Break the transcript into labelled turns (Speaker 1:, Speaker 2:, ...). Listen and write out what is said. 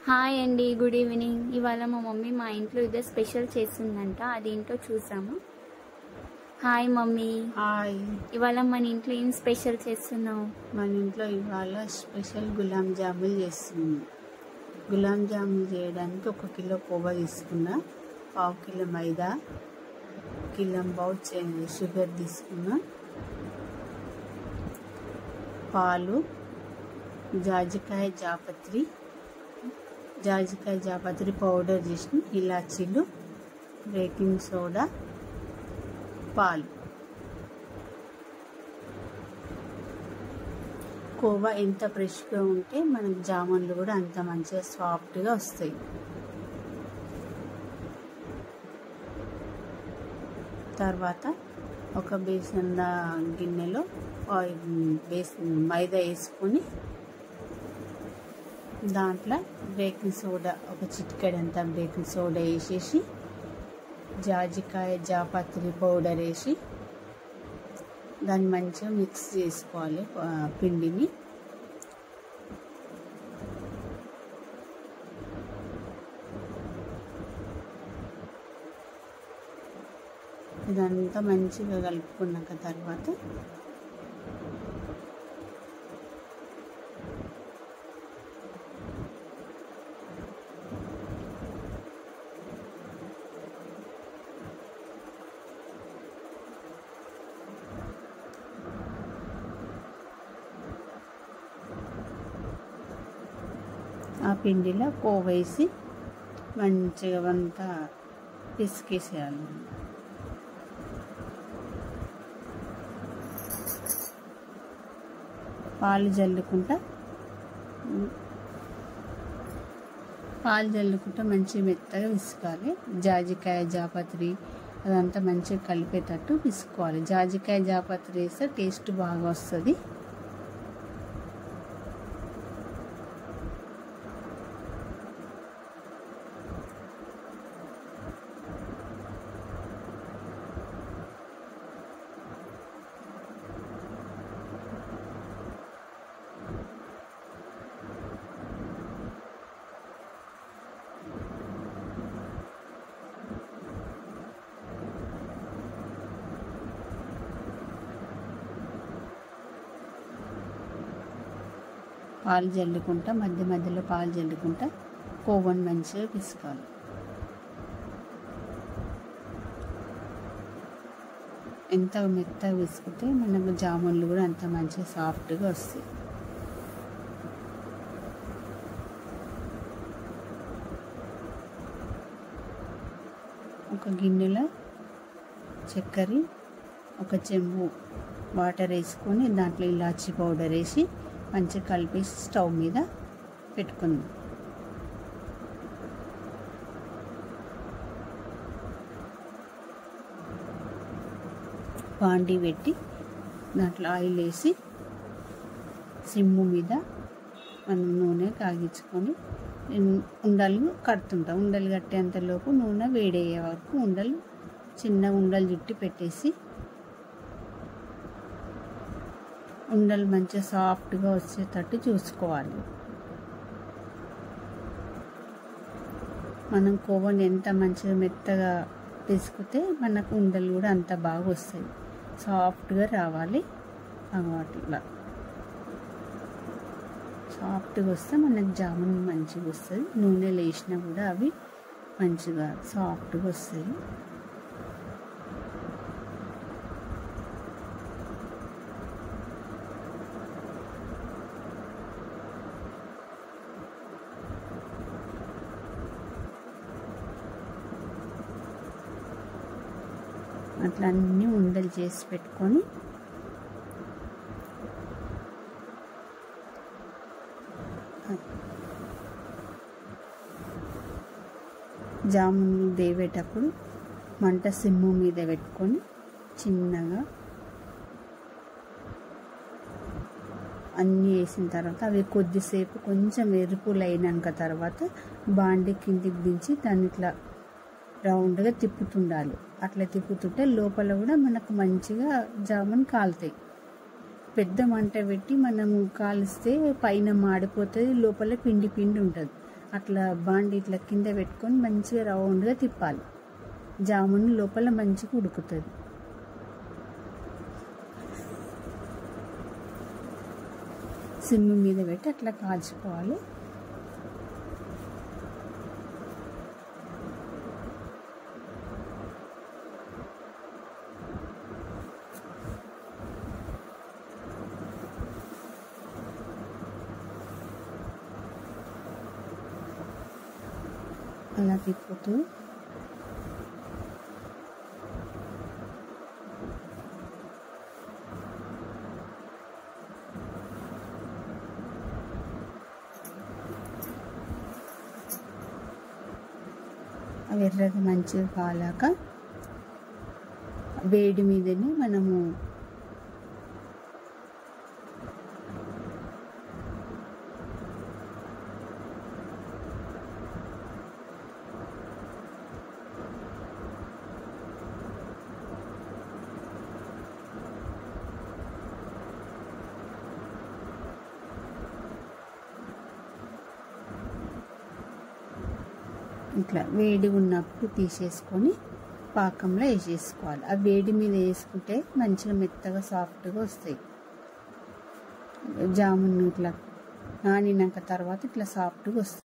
Speaker 1: Hi అండి, good evening. ఇవాళ మా మమ్మీ మా ఇంట్లో ఇదే స్పెషల్ చేస్తుందంట. అదేంటో చూసాము. Hi mummy.
Speaker 2: హాయ్.
Speaker 1: ఇవాళ మన ఇంట్లో ఏం స్పెషల్ చేస్తున్నావు?
Speaker 2: మన ఇంట్లో ఇవాళ స్పెషల్ గులాబ్ జాములు చేస్తుంది. గులాబ్ జాములు చేయడానికి 1 కిలో కోవా తీసుకున్నా, 1/2 కిలో మైదా, కిలో పావు షుగర్ తీసుకున్నా, పాలు, జాజికాయ జాపత్రి పౌడర్ చేసిన, ఇలాచీలు, బేకింగ్ సోడా, పాలు. కోవా ఎంత ఫ్రెష్గా ఉంటే మనకు జామున్లు కూడా అంత మంచిగా సాఫ్ట్గా వస్తాయి. తర్వాత ఒక బేసన్ గిన్నెలో మైదా వేసుకొని దాంట్లో బేకింగ్ సోడా, ఒక చిటికెడంతా బేకింగ్ సోడా వేసేసి, జాపత్రి పౌడర్ వేసి దాన్ని మంచిగా మిక్స్ చేసుకోవాలి పిండిని. ఇదంతా మంచిగా కలుపుకున్నాక తర్వాత ఆ పిండిలో కోవేసి మంచిగా అంతా పిసికేసేయాలి. పాలు జల్లుకుంటా మంచిగా మెత్తగా పిసుకాలి. జాపత్రి అదంతా మంచిగా కలిపేటట్టు పిసుకోవాలి. జాపత్రి వేస్తే టేస్ట్ బాగా వస్తుంది. పాలు జల్లుకుంటా మధ్యలో పాలు జల్లుకుంటా కోవను మంచిగా పిసుకాలి. ఎంత మెత్తగా పిసుకుతే మనకు జామున్లు కూడా అంత మంచిగా సాఫ్ట్గా వస్తాయి. ఒక గిన్నెలో చక్కెర, 1 చెంబు వాటర్ వేసుకొని దాంట్లో ఇలాచీ పౌడర్ వేసి మంచిగా కలిపేసి స్టవ్ మీద పెట్టుకుందాం. బాండీ పెట్టి దాంట్లో ఆయిల్ వేసి సిమ్ము మీద మనం నూనె కాగించుకొని ఉండలు కడుతుంటాం. ఉండలు కట్టేంతలోపు నూనె వేడయ్యే వరకు చిన్న ఉండలు చుట్టి పెట్టేసి ఉండలు మంచిగా సాఫ్ట్గా వచ్చేటట్టు చూసుకోవాలి. మనం కోవని ఎంత మంచిగా మెత్తగా పిసికితే మనకు ఉండలు కూడా అంత బాగా వస్తాయి. సాఫ్ట్గా రావాలి. అట్లా సాఫ్ట్గా వస్తే మనకు జామున్ మంచిగా వస్తుంది. నూనెలో వేసినా కూడా అవి మంచిగా సాఫ్ట్గా వస్తాయి. అట్లా అన్నీ ఉండలు చేసి పెట్టుకొని జామున్లు దేవేటప్పుడు మంట సిమ్ము మీద పెట్టుకొని చిన్నగా అన్నీ వేసిన తర్వాత అవి కొద్దిసేపు కొంచెం ఎరుపులు అయినాక తర్వాత బాండి కిందికి దించి దాన్ని ఇట్లా రౌండ్గా తిప్పుతుండాలి. అట్లా తిప్పుతుంటే లోపల కూడా మనకు మంచిగా జామున్ కాలుతాయి. పెద్ద మంట పెట్టి మనం కాలిస్తే పైన మాడిపోతుంది, లోపల పిండి పిండి ఉంటుంది. అట్లా బాండి ఇట్లా కింద పెట్టుకొని మంచిగా రౌండ్గా తిప్పాలి. జామున్ లోపల మంచిగా ఉడుకుతుంది. సిమ్ మీద పెట్టి అట్లా కాల్చుకోవాలి. అలా తిప్పుతూ అవి ఎర్రగా మంచిగా కాలాక వేడి మీదనే మనము ఇట్లా వేడి ఉన్నప్పుడు తీసేసుకొని పాకంలో వేసేసుకోవాలి. ఆ వేడి మీద వేసుకుంటే మంచిగా మెత్తగా సాఫ్ట్గా వస్తాయి. జామున్ ఇట్లా నానినాక తర్వాత ఇట్లా సాఫ్ట్గా వస్తాయి.